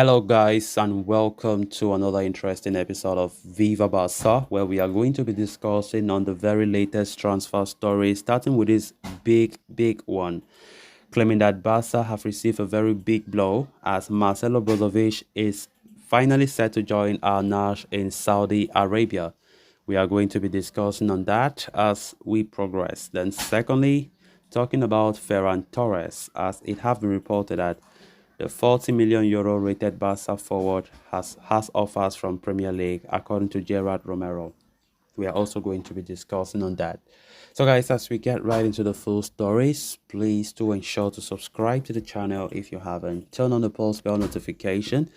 Hello, guys, and welcome to another interesting episode of Viva Barca, where we are going to be discussing on the very latest transfer story, starting with this big one, claiming that Barca have received a very big blow as Marcelo Brozovic is finally set to join Al Nassr in Saudi Arabia. We are going to be discussing on that as we progress. Then, secondly, talking about Ferran Torres, as it have been reported that the 40 million euro rated Barca forward has offers from Premier League, according to Gerard Romero. We are also going to be discussing on that. So guys, as we get right into the full stories, please do ensure to subscribe to the channel if you haven't. Turn on the post bell notification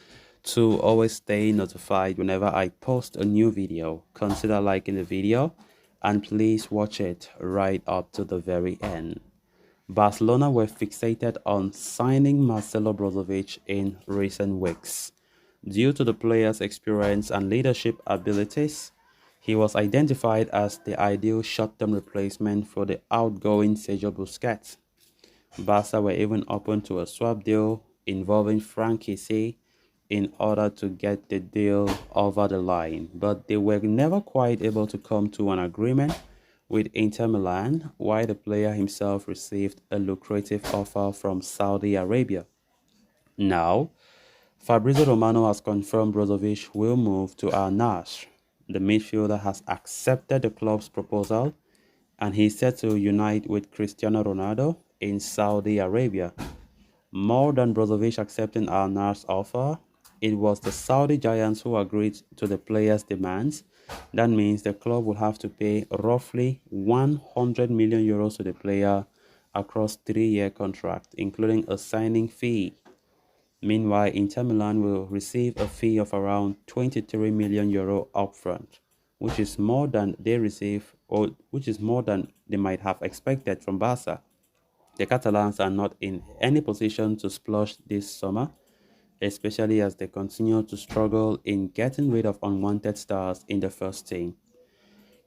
to always stay notified whenever I post a new video. Consider liking the video and please watch it right up to the very end. Barcelona were fixated on signing Marcelo Brozovic in recent weeks. Due to the player's experience and leadership abilities, he was identified as the ideal short-term replacement for the outgoing Sergio Busquets. Barca were even open to a swap deal involving Frankie in order to get the deal over the line, but they were never quite able to come to an agreement with Inter Milan, while the player himself received a lucrative offer from Saudi Arabia. Now, Fabrizio Romano has confirmed Brozovic will move to Al Nassr. The midfielder has accepted the club's proposal and he is set to unite with Cristiano Ronaldo in Saudi Arabia. More than Brozovic accepting Al Nassr's offer, it was the Saudi giants who agreed to the player's demands. That means the club will have to pay roughly 100 million euros to the player across 3-year contract, including a signing fee. Meanwhile, Inter Milan will receive a fee of around 23 million euro upfront, which is more than they receive, or which is more than they might have expected from Barca. The Catalans are not in any position to splurge this summer, especially as they continue to struggle in getting rid of unwanted stars in the first team.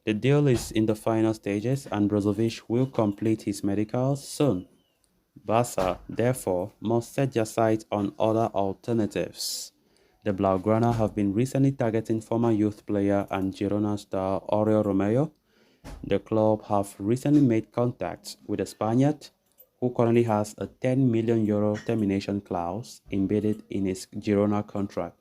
The deal is in the final stages and Brozovic will complete his medicals soon. Barca, therefore, must set their sights on other alternatives. The Blaugrana have been recently targeting former youth player and Girona star Oriol Romeo. The club have recently made contact with a Spaniard who currently has a 10 million euro termination clause embedded in his Girona contract.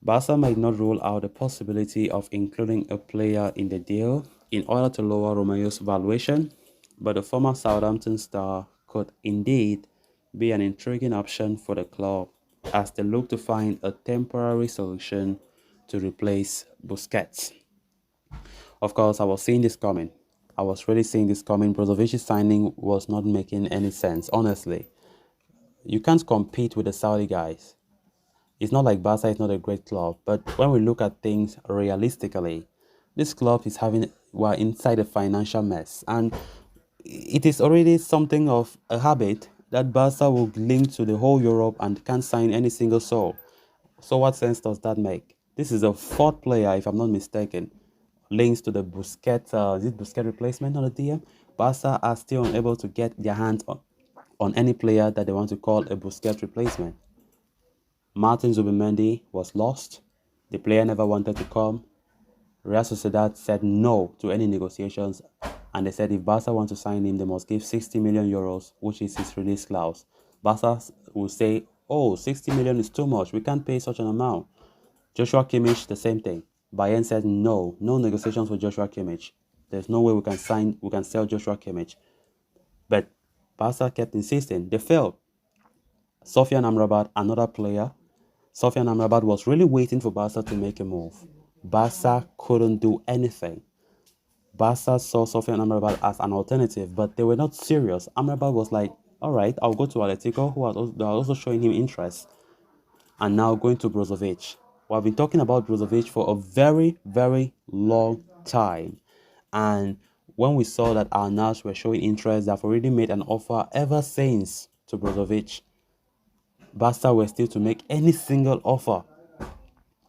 Barca might not rule out the possibility of including a player in the deal in order to lower Romeo's valuation, but the former Southampton star could indeed be an intriguing option for the club as they look to find a temporary solution to replace Busquets. Of course, I was seeing this coming. I was really seeing this coming. Brozovic's signing was not making any sense, honestly. You can't compete with the Saudi guys. It's not like Barca is not a great club, but when we look at things realistically, this club is inside a financial mess, and it is already something of a habit that Barca will link to the whole Europe and can't sign any single soul. So what sense does that make? This is a fourth player, if I'm not mistaken, links to the Busquets, is it Busquets replacement on the DM? Barca are still unable to get their hands on any player that they want to call a Busquets replacement. Martin Zubimendi was lost. The player never wanted to come. Real Sociedad said no to any negotiations, and they said if Barca want to sign him, they must give 60 million euros, which is his release clause. Barca will say, oh, 60 million is too much. We can't pay such an amount. Joshua Kimmich, the same thing. Bayern said no negotiations with Joshua Kimmich. There's no way we can sell Joshua Kimmich. But Barca kept insisting. They failed. Sofian Amrabat, another player. Sofian Amrabat was really waiting for Barca to make a move. Barca couldn't do anything. Barca saw Sofian Amrabat as an alternative, but they were not serious. Amrabat was like, all right, I'll go to Atletico, who are also showing him interest. And now going to Brozovic. We've been talking about Brozovic for a very long time. And when we saw that Al Nassr were showing interest, they've already made an offer ever since to Brozovic. Barca were still to make any single offer.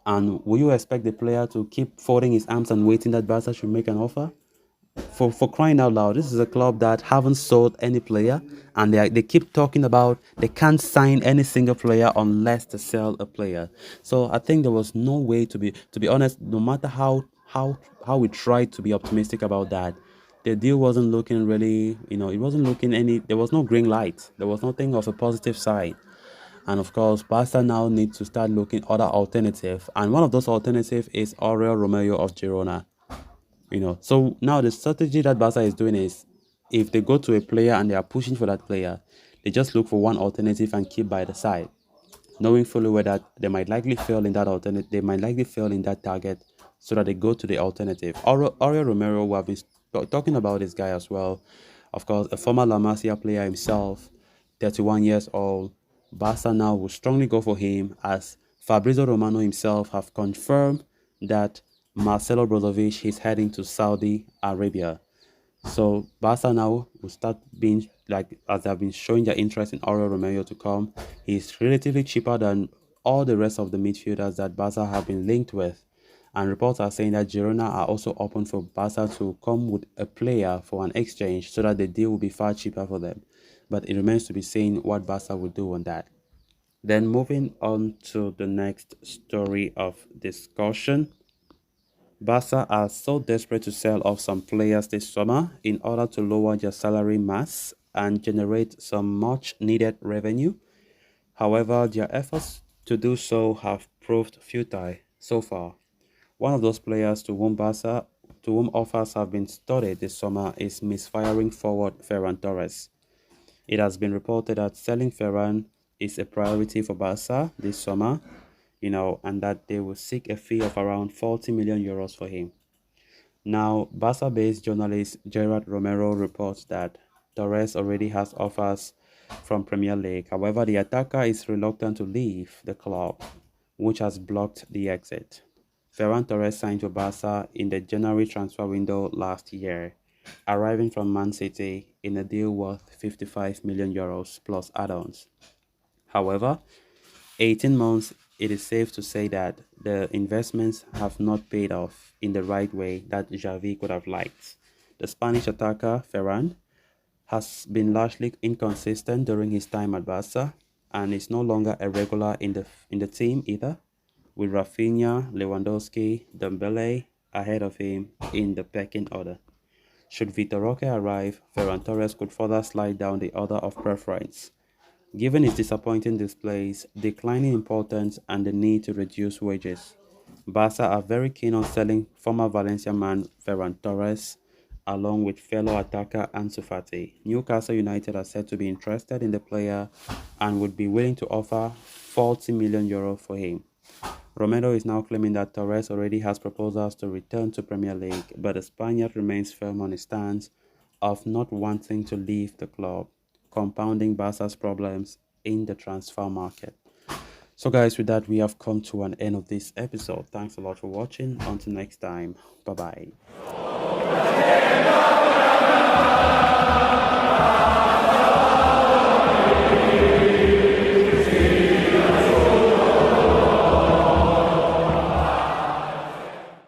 And will you expect the player to keep folding his arms and waiting that Barca should make an offer? For crying out loud, this is a club that haven't sold any player, and they keep talking about they can't sign any single player unless they sell a player. So I think there was no way to be honest. No matter how we tried to be optimistic about that, the deal wasn't looking really. It wasn't looking any. There was no green light. There was nothing of a positive side. And of course, Barca now need to start looking other alternative. And one of those alternative is Aurel Romeo of Girona. So now the strategy that Barca is doing is, if they go to a player and they are pushing for that player, they just look for one alternative and keep by the side, knowing fully well that they might likely fail in that alternative, they might likely fail in that target, so that they go to the alternative. Aurel Romero, we have been talking about this guy as well. Of course, a former La Masia player himself, 31 years old. Barca now will strongly go for him, as Fabrizio Romano himself have confirmed that Marcelo Brozovic is heading to Saudi Arabia. So Barca now will start being like, as they have been showing their interest in Aurel Romeo to come. He's relatively cheaper than all the rest of the midfielders that Barca have been linked with. And reports are saying that Girona are also open for Barca to come with a player for an exchange, so that the deal will be far cheaper for them. But it remains to be seen what Barca will do on that. Then moving on to the next story of discussion. Barca are so desperate to sell off some players this summer in order to lower their salary mass and generate some much needed revenue. However, their efforts to do so have proved futile so far. One of those players to whom offers have been studied this summer is misfiring forward Ferran Torres. It has been reported that selling Ferran is a priority for Barca this summer, and that they will seek a fee of around 40 million euros for him. Now, Barca-based journalist Gerard Romero reports that Torres already has offers from Premier League. However, the attacker is reluctant to leave the club, which has blocked the exit. Ferran Torres signed to Barca in the January transfer window last year, arriving from Man City in a deal worth 55 million euros plus add-ons. However, 18 months, it is safe to say that the investments have not paid off in the right way that Xavi could have liked. The Spanish attacker, Ferran, has been largely inconsistent during his time at Barca and is no longer a regular in the team either, with Rafinha, Lewandowski, Dembele ahead of him in the pecking order. Should Vitor Roque arrive, Ferran Torres could further slide down the order of preference. Given his disappointing displays, declining importance, and the need to reduce wages, Barca are very keen on selling former Valencia man Ferran Torres, along with fellow attacker Ansu Fati. Newcastle United are said to be interested in the player and would be willing to offer 40 million euro for him. Romero is now claiming that Torres already has proposals to return to Premier League, but the Spaniard remains firm on his stance of not wanting to leave the club, compounding Barca's problems in the transfer market. So guys, with that, we have come to an end of this episode. Thanks a lot for watching. Until next time, bye bye.